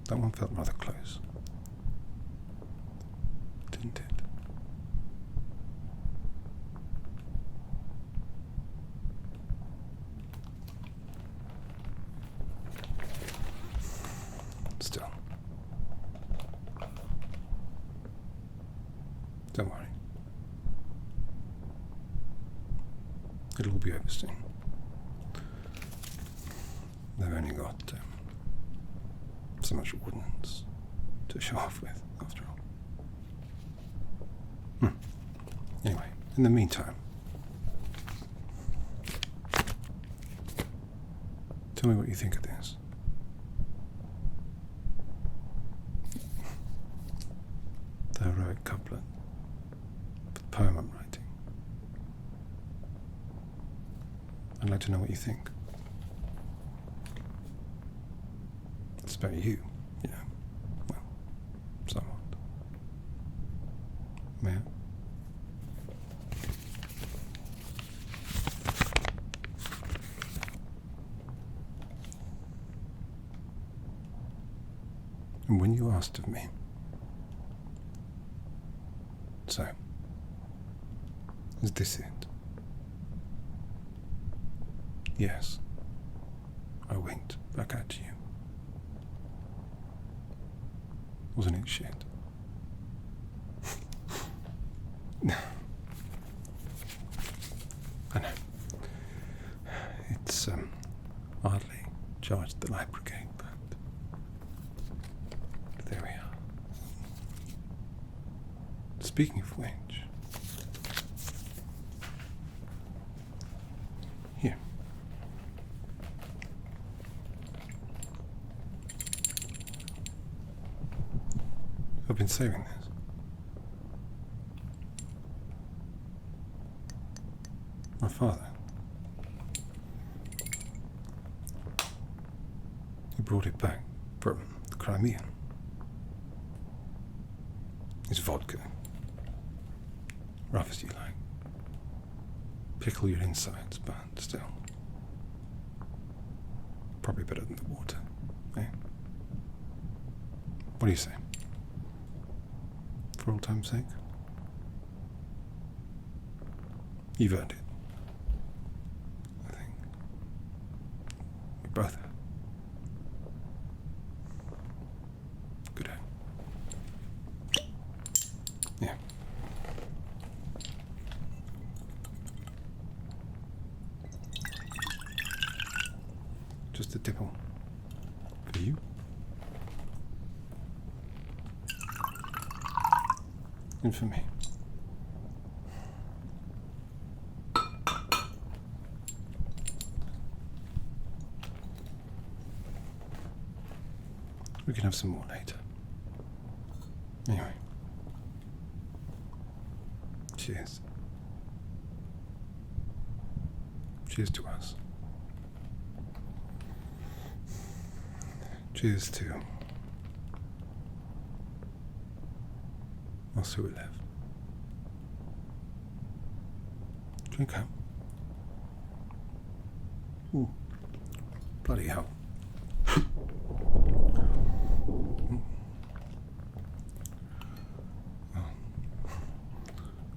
That one felt rather close, didn't it? Still. Don't worry. It'll all be over soon. They've only got so much ordnance to show off with, after all. Anyway, in the meantime, tell me what you think of this. The heroic couplet for the poem I'm writing. I'd like to know what you think. It's about you, you know. Well, somewhat. May I? And when you asked of me, so, is this it? Yes. I winked back at you. Wasn't it shit? No. I know. It's hardly charged the light brigade, but there we are. Speaking of which, here. I've been saving this. My father. He brought it back from the Crimea. It's vodka. Rough as you like. Pickle your insides, but still. Probably better than the water, eh? What do you say? For all time's sake? You've earned it. I think. We both have. Good day. Yeah. Just a tipple. For you. And for me. We can have some more later. Anyway. Cheers. Cheers to us. Cheers to us who we live. Drink up. Ooh. Bloody hell.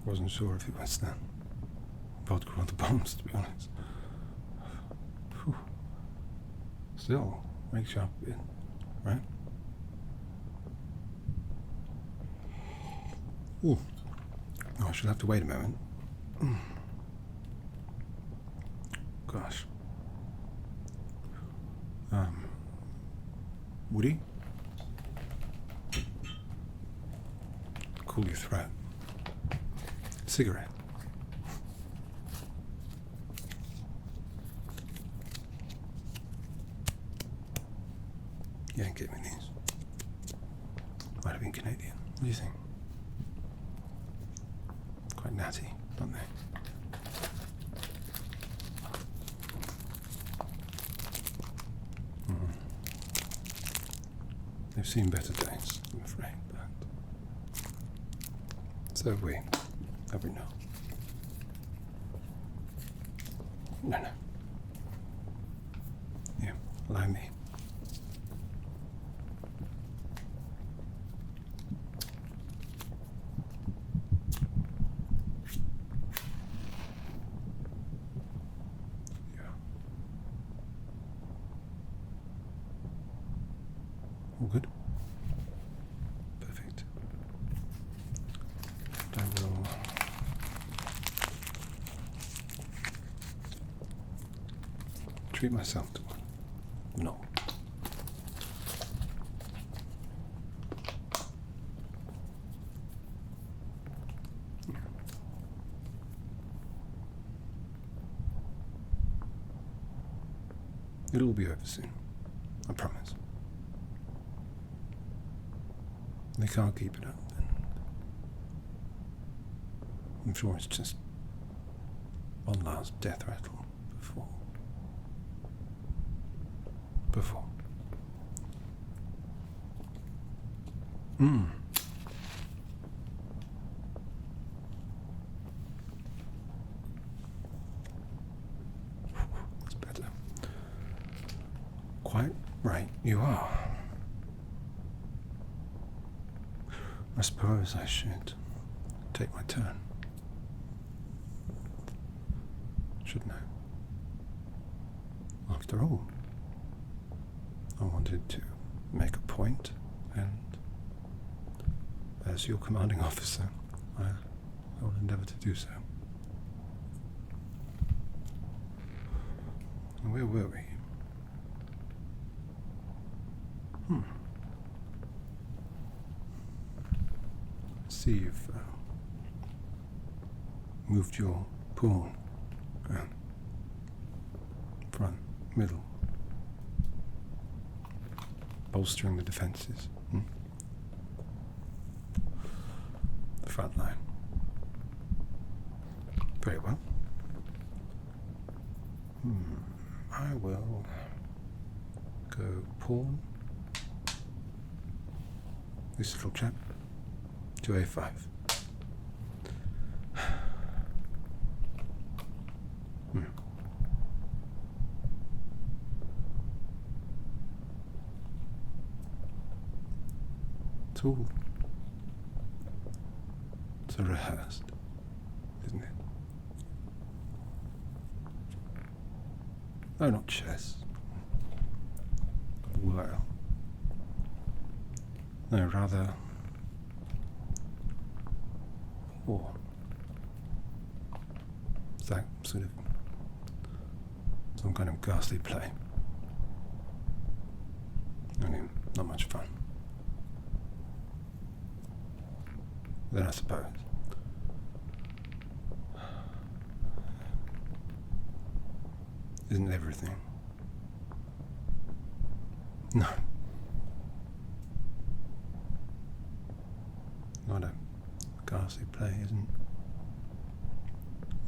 Wasn't sure if it was the vodka or the bombs, to be honest. Whew. Still, wakes you up a bit, right? Ooh. Oh, I should have to wait a moment. Gosh. Woody? Cool your throat. Cigarette. You ain't getting me these. Might have been Canadian. What do you think? Quite natty, aren't they? They've seen better days, I'm afraid, but so have we. Have we not? No. Yeah, allow me. good? Perfect. I will treat myself to one. No. It'll be over soon. I promise. They can't keep it up, and I'm sure it's just one last death rattle before. That's better. Quite right, you are. I suppose I should take my turn. Shouldn't I? After all, I wanted to make a point, and as your commanding officer, I will endeavour to do so. And where were we? See, you've moved your pawn around, front, middle, bolstering the defences. The front line. Very well. I will go pawn this little chap to A5. It's all so rehearsed, isn't it? Oh, not chess. Well, no, rather war. It's like sort of some kind of ghastly play. Only not much fun. Then I suppose isn't everything? No. Not a ghastly play, isn't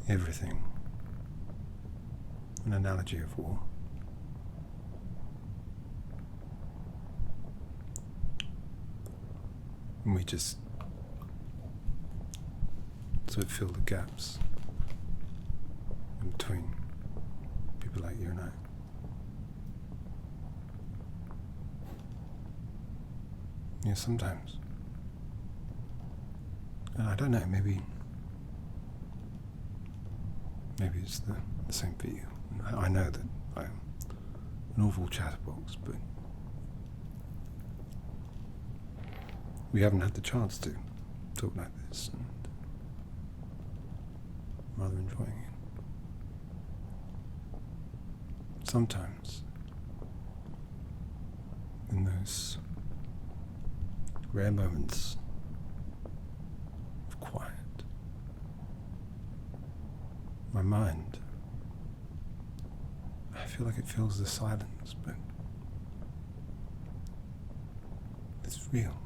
everything an analogy of war? And we just sort of fill the gaps in between people like you and I. Yeah, sometimes. And I don't know, maybe it's the same for you. I know that I'm an awful chatterbox, but we haven't had the chance to talk like this, and I'm rather enjoying it. Sometimes, in those rare moments of quiet, my mind, I feel like it fills the silence, but it's real.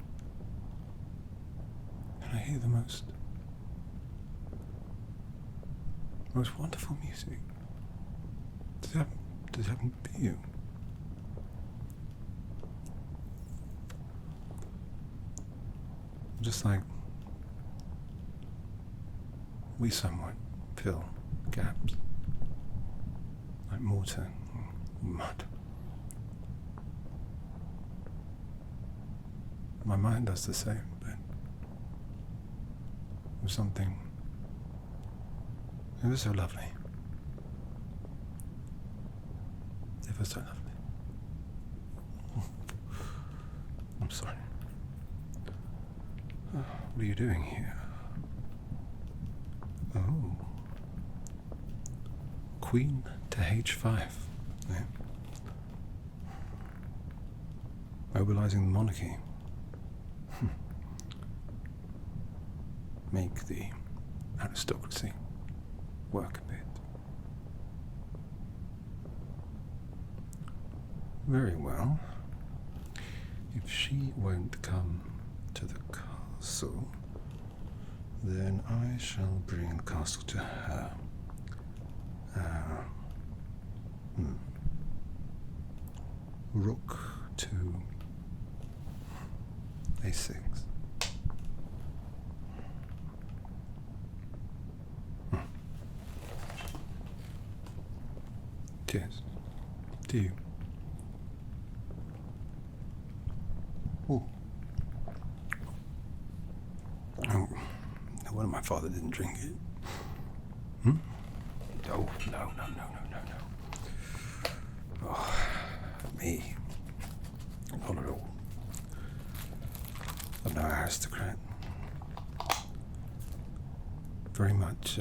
And I hear the most wonderful music. Does it happen to be you? Just like we somewhat fill gaps, like mortar and mud. My mind does the same, but with something ever so lovely. Ever so lovely. sorry. What are you doing here? Oh. Queen to H5. Yeah. Mobilizing the monarchy. Make the aristocracy work a bit. Very well. If she won't come to the castle, then I shall bring the castle to her. Rook to A6. Cheers. To you. Oh. Oh. No wonder my father didn't drink it. No, no, no, no, no, no, no. Oh, me. Not at all. I'm no aristocrat. Very much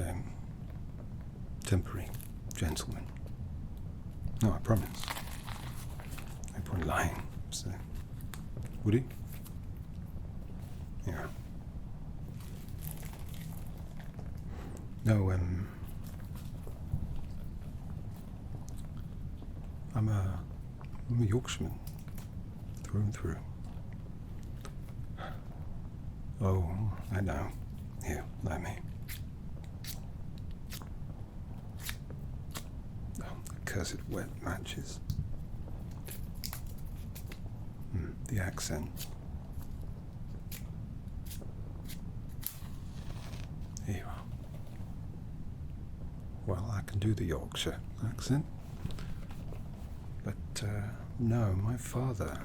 temporary gentleman. No, I promise. No point lying, so. Would he? Yeah. No, I'm a Yorkshireman, through and through. Oh, I know. Here, let me. Oh, the cursed wet matches. The accent. Here you are. Well, I can do the Yorkshire accent. But, no, my father,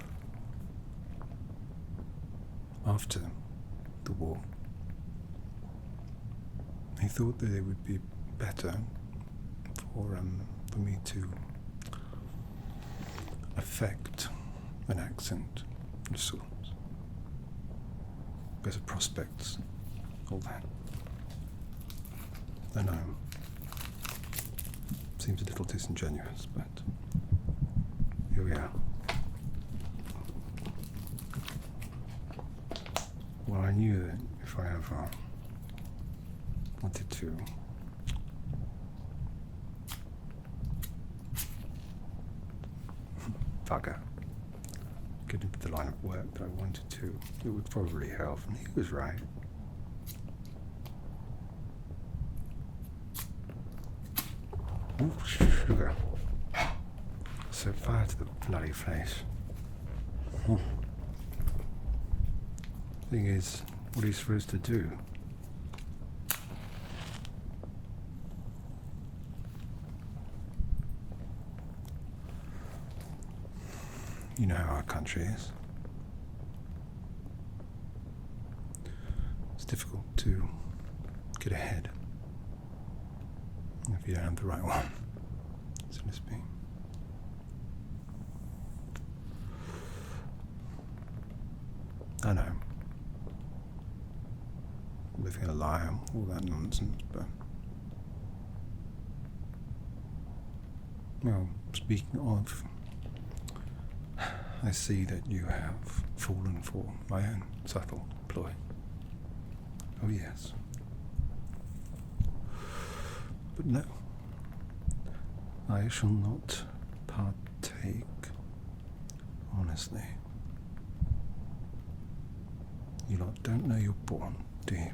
after the war, he thought that it would be better for me to affect an accent of sorts. Better prospects, all that. I know. Seems a little disingenuous, but here we are. Well, I knew that if I ever wanted to Vodka, get into the line of work that I wanted to, it would probably help, and he was right. Ooh, sugar. Set fire to the bloody place. Thing is, what are you supposed to do? You know how our country is. It's difficult to get ahead if you don't have the right one, so to speak. I know. Living a lie, all that nonsense, but... Well, speaking of... I see that you have fallen for my own subtle ploy. Oh yes. But no, I shall not partake, honestly. You lot don't know your pawn, do you?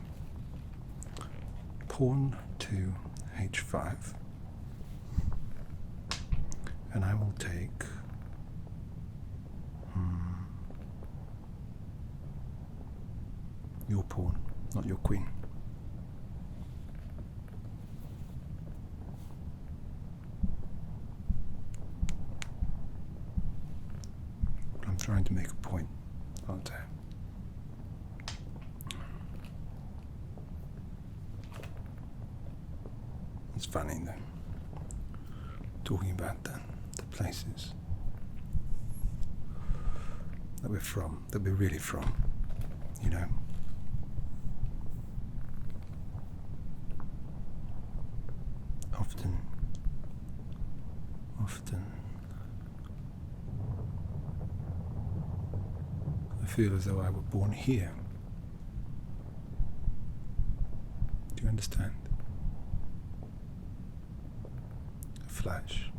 Pawn to H5, and I will take your pawn, not your queen. But I'm trying to make a point, aren't I? It's funny then, talking about the places. that we're from, that we're really from, you know. Often, I feel as though I were born here. Do you understand? A flash.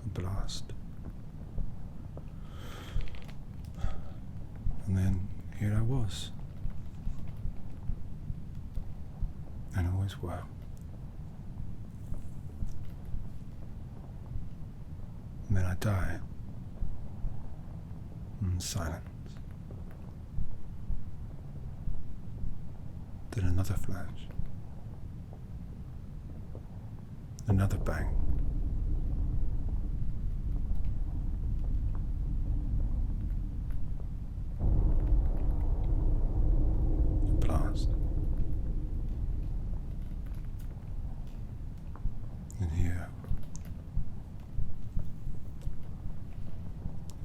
A blast. And then here I was. And always were. And then I die. In silence. Then another flash. Another bang. A blast. And here,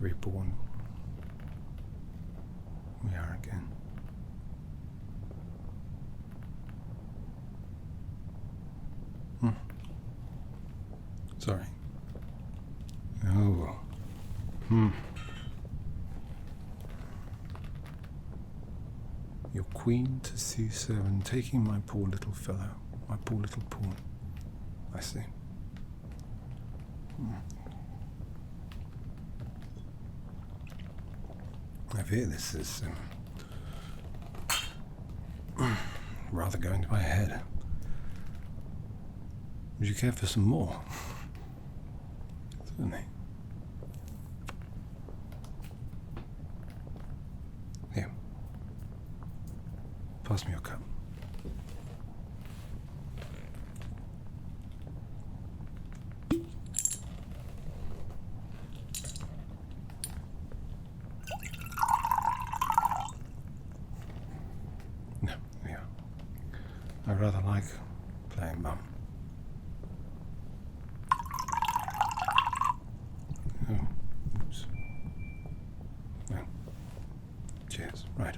reborn, we are again. Sorry. Oh. Your queen to C7, taking my poor little fellow, my poor little pawn. I see. I fear this is rather going to my head. Would you care for some more? Certainly. Here. Pass me your cup. No, yeah. I rather like playing mum. Oops. Well, cheers. Right.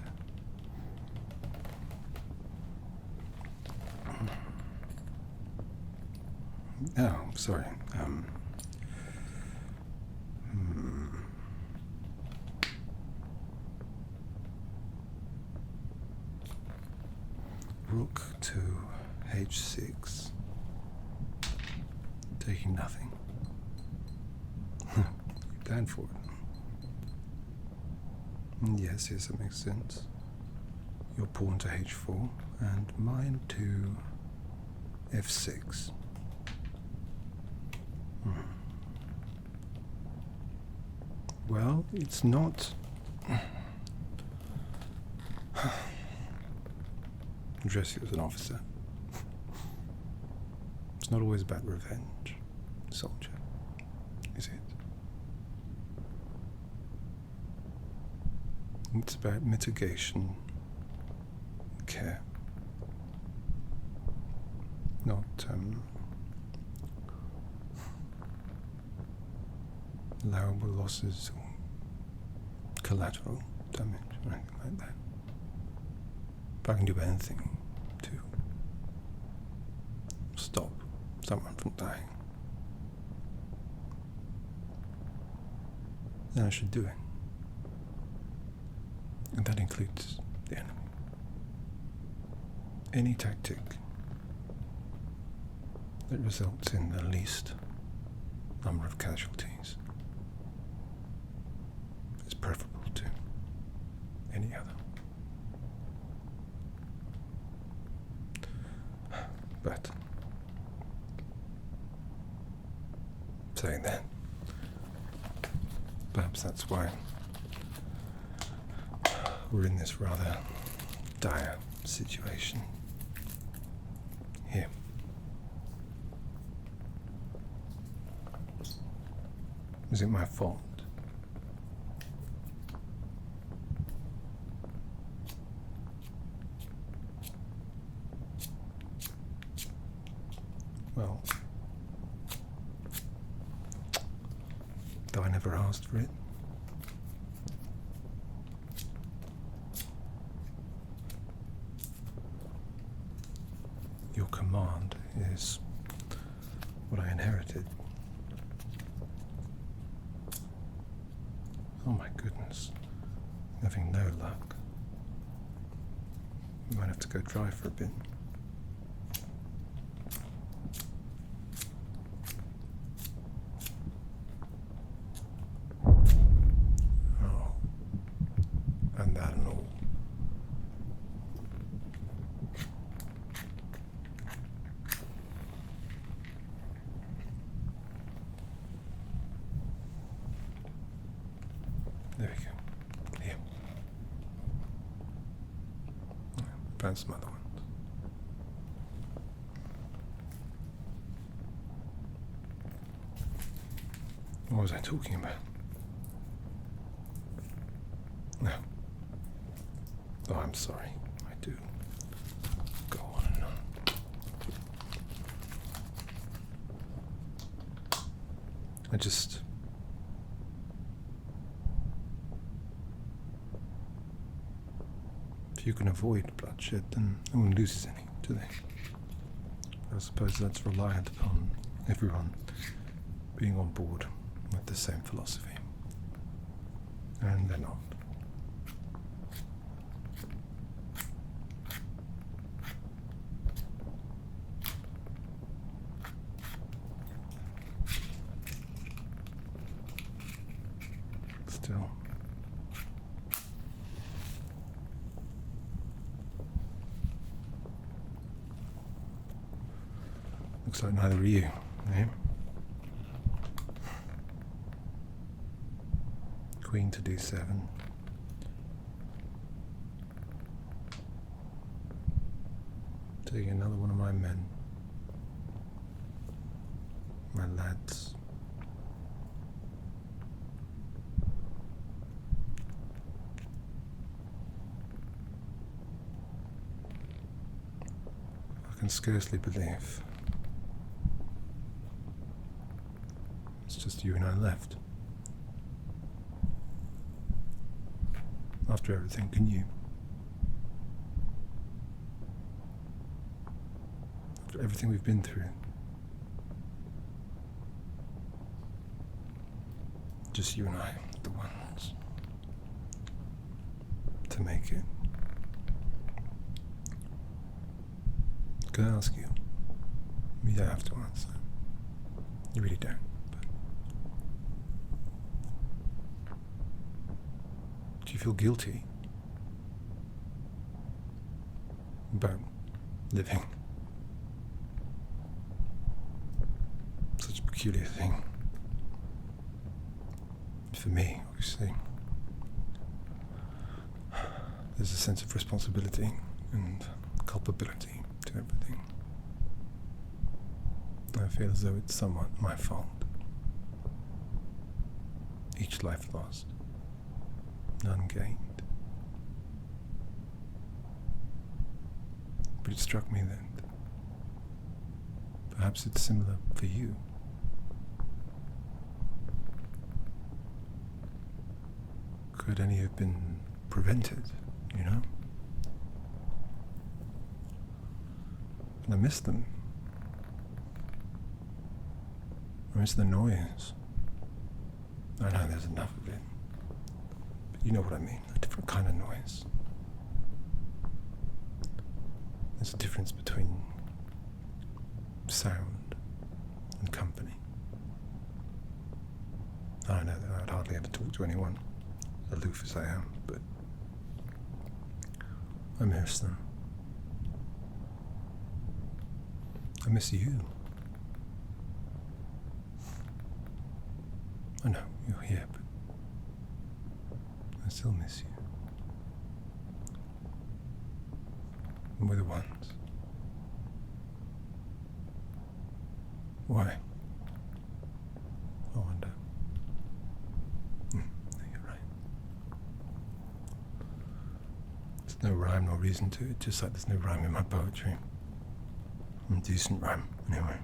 Oh, sorry. Rook to H6. Taking nothing. You planned for it. Yes, that makes sense. Your pawn to H4 and mine to F6. Well, it's not address you as an officer. It's not always about revenge, soldier, is it? It's about mitigation, care, not allowable losses or collateral damage or anything like that. If I can do anything to stop someone from dying, then I should do it. And that includes the enemy. Any tactic that results in the least number of casualties is preferable to any other. But saying that, perhaps that's why we're in this rather dire situation here. Is it my fault? Well, though I never asked for it. Your command is what I inherited. Oh my goodness. Having no luck. We might have to go dry for a bit. Oh. And that and all. There we go. Here. Found some other ones. What was I talking about? No. Oh, I'm sorry. I do go on and on. I just... If you can avoid bloodshed, then no one loses any, do they? I suppose that's reliant upon everyone being on board with the same philosophy. And they're not. Still. Looks like neither are you, eh? Queen to d7. Taking another one of my men. My lads. I can scarcely believe it's just you and I left. After everything, can you? After everything we've been through. Just you and I, the ones to make it. Can I ask you? You don't have to answer. You really don't. Do you feel guilty about living such a peculiar thing? For me, obviously, there's a sense of responsibility and culpability to everything. I feel as though it's somewhat my fault. Each life lost. None gained. But it struck me that perhaps it's similar for you. Could any have been prevented, you know? And I miss them. I miss the noise. I know there's enough of it. You know what I mean, a different kind of noise. There's a difference between sound and company. I know that I'd hardly ever talk to anyone, aloof as I am, but I miss them. I miss you. I know, you're here, but I still miss you. And we're the ones. Why? I wonder. No, you're right. There's no rhyme nor reason to it, just like there's no rhyme in my poetry. Decent rhyme, anyway.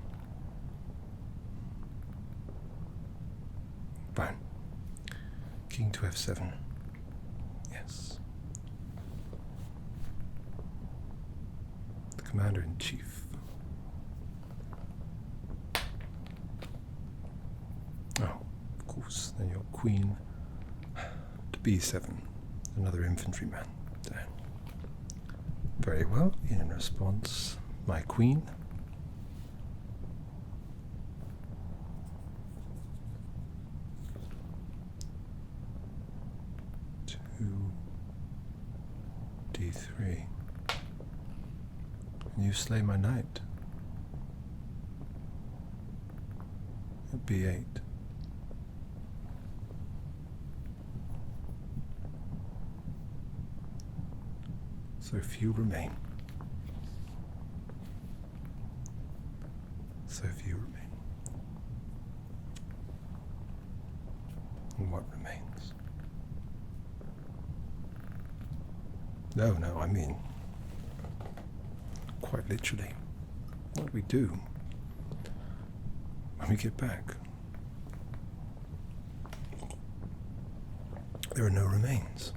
Fine. King to f7. Yes. The commander-in-chief. Oh, of course. Then your queen to b7. Another infantryman down. Very well. In response, my queen. D3. And you slay my knight. At B8. So few remain. So few remain. And what remains? No, I mean, quite literally, what do we do when we get back? There are no remains.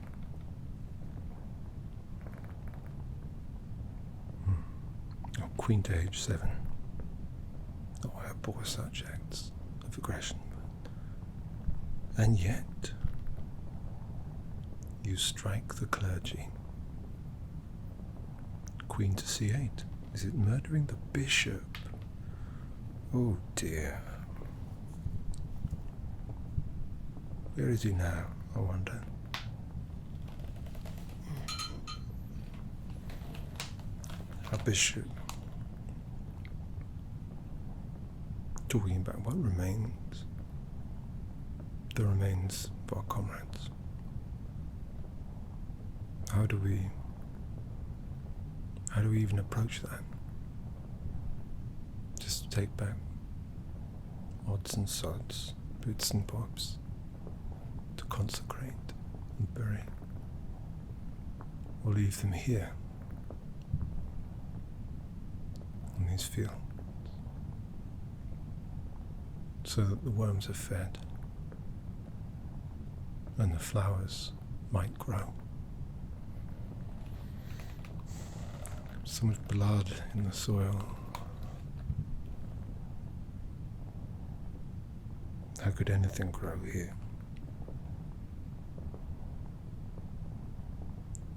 Oh, queen to h7. Oh, I abhor such acts of aggression. And yet, you strike the clergy. Queen to c8. Is it murdering the bishop? Oh dear. Where is he now, I wonder? Our bishop. Talking about what remains. The remains of our comrades. How do we even approach that? Just take back odds and sods, bits and bobs, to consecrate and bury, or leave them here, on these fields, so that the worms are fed and the flowers might grow. So much blood in the soil. How could anything grow here?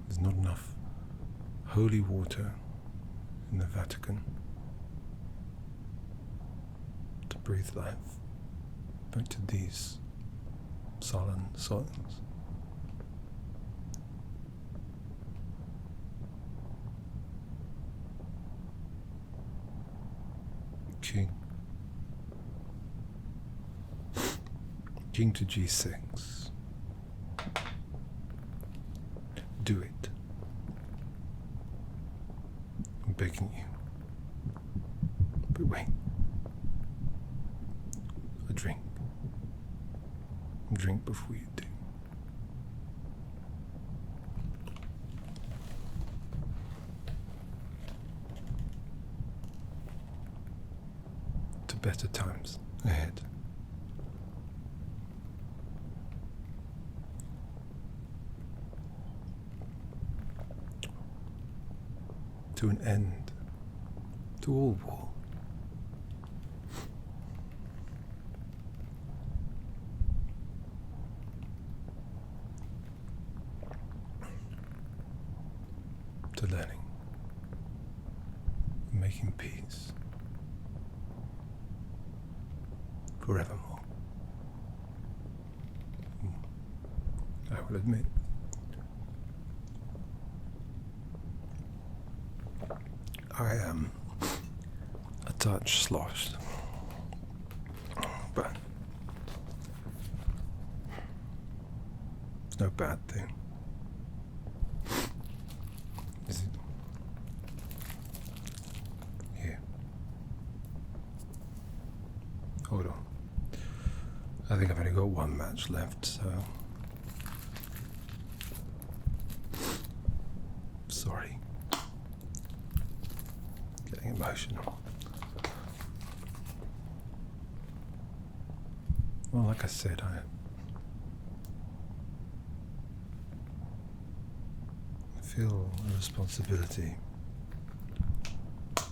There's not enough holy water in the Vatican to breathe life back to these sullen soils. King to g6. Do it. I'm begging you. But wait. A drink. A drink before you do. To better times ahead. To an end to all war. To learning, making peace forevermore. I will admit, I am a touch sloshed, but it's no bad thing, is it? Here. Hold on. I think I've only got one match left, so... Sorry. Getting emotional. Well, like I said, feel a responsibility, a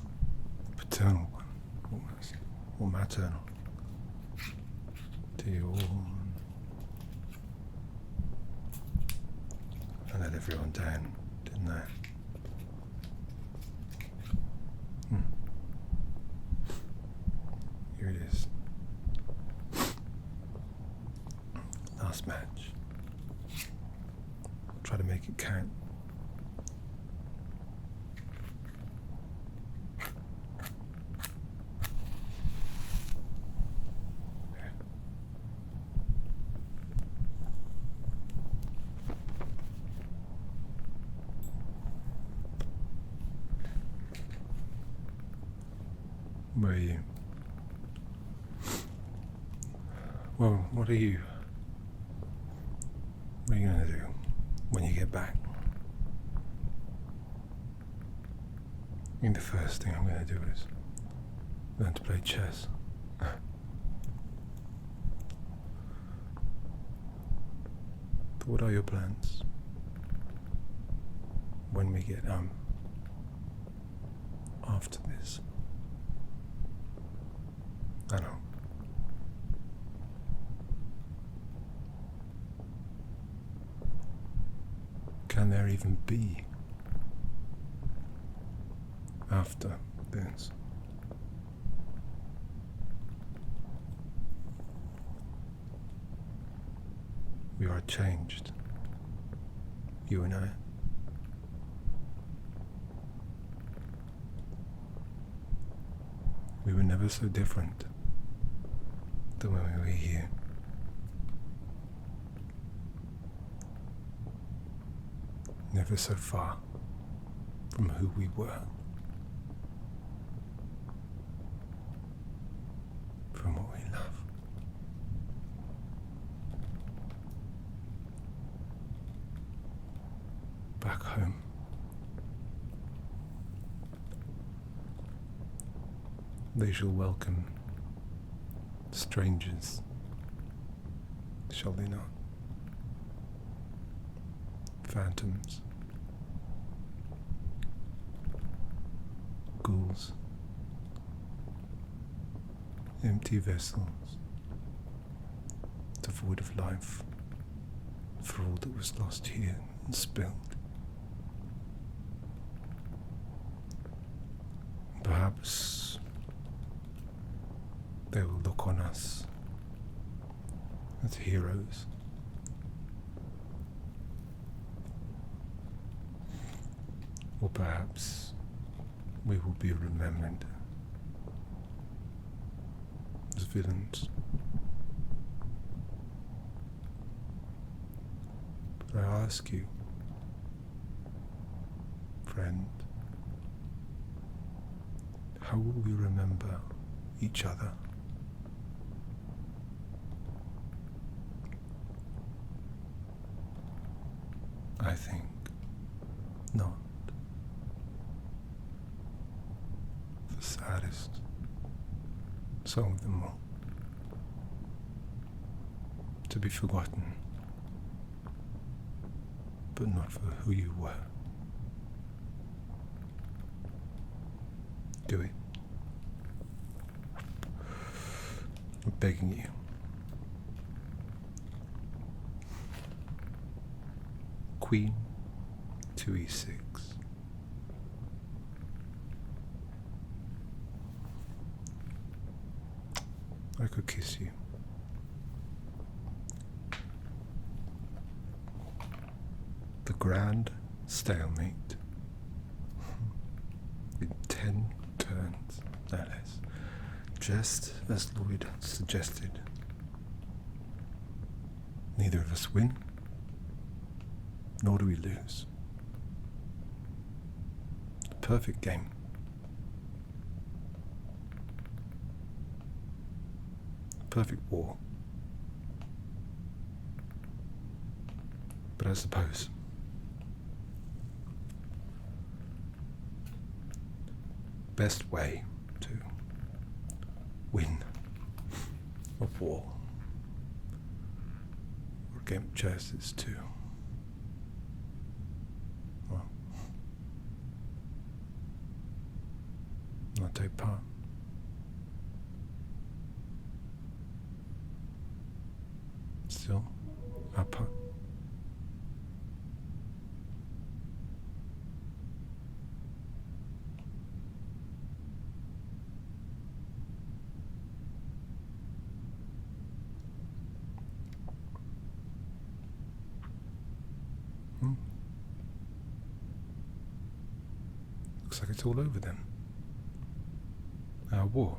paternal one, almost, or maternal, to you all. I let everyone down, didn't I? Here it is. Last match. I'll try to make it count. Where are you? Well, what are you going to do when you get back? I think the first thing I'm going to do is learn to play chess. But what are your plans when we get home after this? I know. Can there even be after this? We are changed, you and I. We were never so different than when we were here. Never so far from who we were. From what we love. Back home. They shall welcome strangers, shall they not? Phantoms, ghouls, empty vessels, devoid of life, for all that was lost here and spilled. Perhaps they will look on us as heroes. Or perhaps we will be remembered as villains. But I ask you, friend, how will we remember each other? I think not. The saddest song of them all. To be forgotten, but not for who you were. Do it. I'm begging you. Queen, 2e6. I could kiss you. The grand stalemate. In 10 turns, that is. Just as Lloyd suggested. Neither of us win, nor do we lose. Perfect game. Perfect war. But I suppose best way to win a war or a game of chess is to, well, can't take part. Still, our part. Looks like it's all over then. Our war.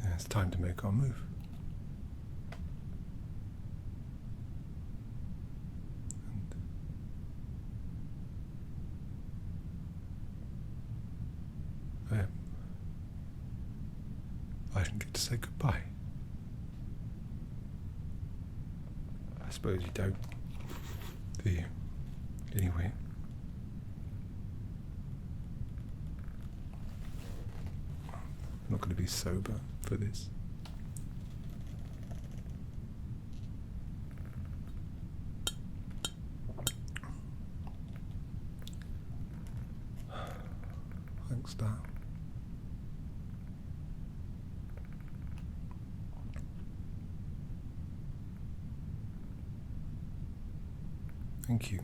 Yeah, it's time to make our move. And I didn't get to say goodbye. I suppose you don't, do you? Anyway. I'm not going to be sober for this. Thanks, Dad. Thank you.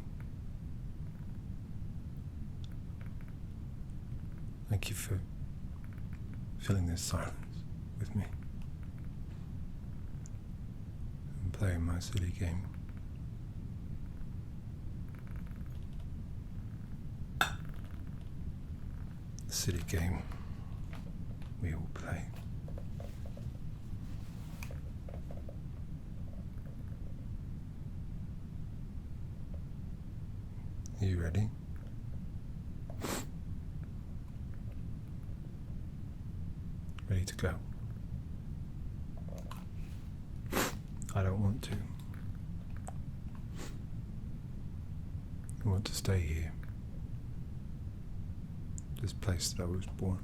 Thank you for filling this silence with me and playing my silly game. The silly game we all play. Are you ready? Ready to go? I don't want to. I want to stay here. This place that I was born.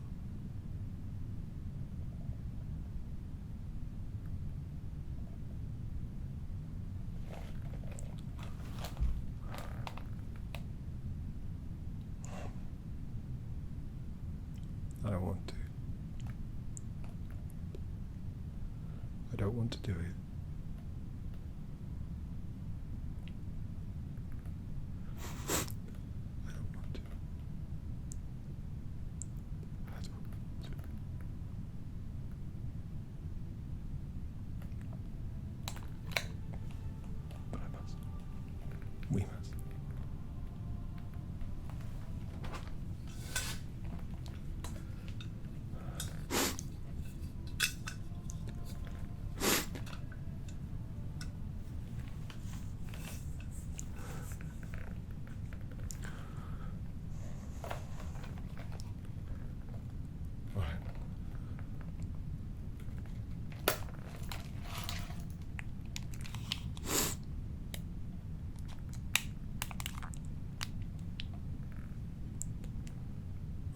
I don't want to. I don't want to do it. I don't want to. I don't want to. But I must. We must.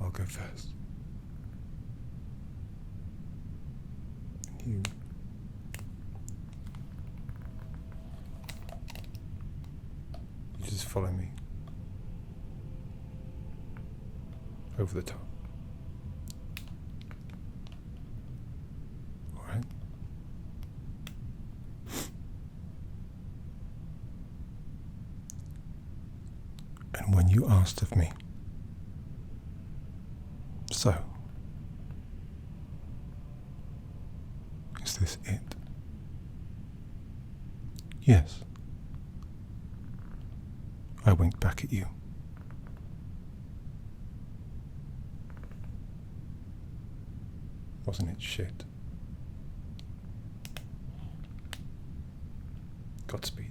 I'll go first. You just follow me over the top. All right? And when you asked of me, so, is this it? Yes. I winked back at you. Wasn't it shit? Godspeed.